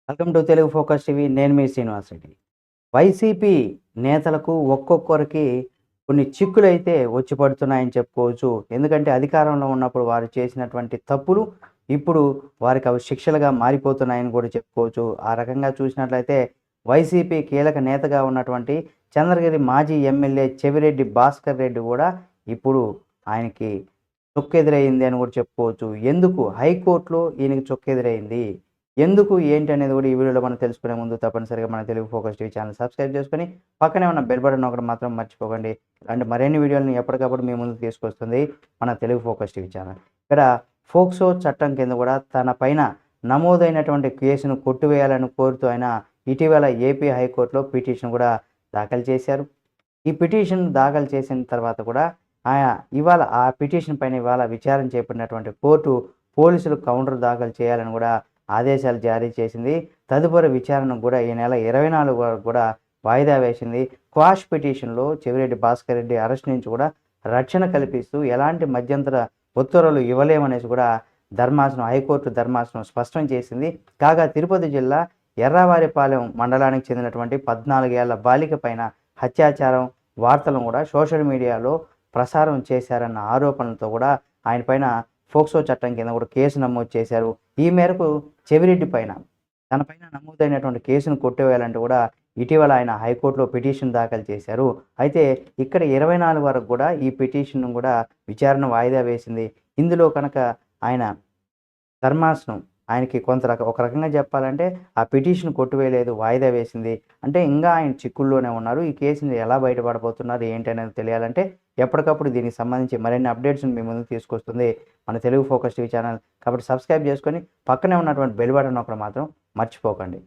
Welcome to Telugu focus TV. నేను మీ Srinivas Reddy. YCP నేతలకు ఒక్కొక్కరికి కొన్ని చిక్కులైతే వచ్చి పడుతున్నాయని చెప్పుకోవచ్చు. ఎందుకంటే అధికారంలో ఉన్నప్పుడు వారు చేసినటువంటి తప్పులు ఇప్పుడు వారికి అవి శిక్షలుగా మారిపోతున్నాయని కూడా చెప్పుకోవచ్చు. ఆ రకంగా చూసినట్లయితే వైసీపీ కీలక నేతగా ఉన్నటువంటి చంద్రగిరి మాజీ ఎమ్మెల్యే చెవిరెడ్డి భాస్కర్ రెడ్డి కూడా ఇప్పుడు ఆయనకి చొక్కెదురయింది అని కూడా చెప్పుకోవచ్చు. ఎందుకు హైకోర్టులో ఈయనకి చొక్కెదురైంది? ఎందుకు ఏంటి అనేది కూడా ఈ వీడియోలో మనం తెలుసుకునే ముందు తప్పనిసరిగా మన Telugu focus TV channel subscribe చేసుకొని పక్కనే ఉన్న బెల్ బటన్ ఒకటి మాత్రం మర్చిపోకండి. ఇలాంటి మరిన్ని వీడియోలను ఎప్పటికప్పుడు మీ ముందుకు తీసుకొస్తుంది మన తెలుగు ఫోకస్ టీవీ ఛానల్. ఇక్కడ ఫోక్సో చట్టం కింద కూడా తన పైన నమోదైనటువంటి కేసును కొట్టివేయాలని కోరుతూ ఆయన ఇటీవల ఏపీ హైకోర్టులో పిటిషన్ కూడా దాఖలు చేశారు. ఈ పిటిషన్ దాఖలు చేసిన తర్వాత కూడా ఆయన ఇవాళ ఆ పిటిషన్ పైన ఇవాళ విచారణ చేపట్టినటువంటి కోర్టు పోలీసులు కౌంటర్ దాఖలు చేయాలని కూడా ఆదేశాలు జారీ చేసింది. తదుపరి విచారణకు కూడా ఈ నెల 24 వరకు కూడా వాయిదా వేసింది. క్వాష్ పిటిషన్లో చెవిరెడ్డి భాస్కర్ రెడ్డి అరెస్ట్ నుంచి కూడా రక్షణ కల్పిస్తూ ఎలాంటి మధ్యంతర ఉత్తర్వులు ఇవ్వలేమనేసి కూడా హైకోర్టు ధర్మాసనం స్పష్టం చేసింది. కాగా తిరుపతి జిల్లా ఎర్రావారిపాలెం మండలానికి చెందినటువంటి 14 ఏళ్ల బాలిక పైన అత్యాచారం వార్తలను కూడా సోషల్ మీడియాలో ప్రసారం చేశారన్న ఆరోపణలతో కూడా ఆయన పైన ఫోక్సో చట్టం కింద కూడా కేసు నమోదు చేశారు. ఈ మేరకు చెవిరెడ్డి పైన తన పైన నమోదైనటువంటి కేసును కొట్టివేయాలంటూ కూడా ఇటీవల ఆయన హైకోర్టులో పిటిషన్ దాఖలు చేశారు. అయితే ఇక్కడ 24 వరకు కూడా ఈ పిటిషన్ను కూడా విచారణ వాయిదా వేసింది. ఇందులో కనుక ఆయన ధర్మాసనం ఆయనకి ఒక రకంగా చెప్పాలంటే ఆ పిటిషన్ కొట్టివేయలేదు, వాయిదా వేసింది. అంటే ఇంకా ఆయన చిక్కుల్లోనే ఉన్నారు. ఈ కేసుని ఎలా బయటపడబోతున్నారు ఏంటి అనేది తెలియాలంటే ఎప్పటికప్పుడు దీనికి సంబంధించి మరిన్ని అప్డేట్స్ని మీ ముందుకు తీసుకొస్తుంది మన తెలుగు ఫోకస్ టీవీ ఛానల్. కాబట్టి సబ్స్క్రైబ్ చేసుకొని పక్కనే ఉన్నటువంటి బెల్ బటన్ ఒకటి మాత్రం మర్చిపోకండి.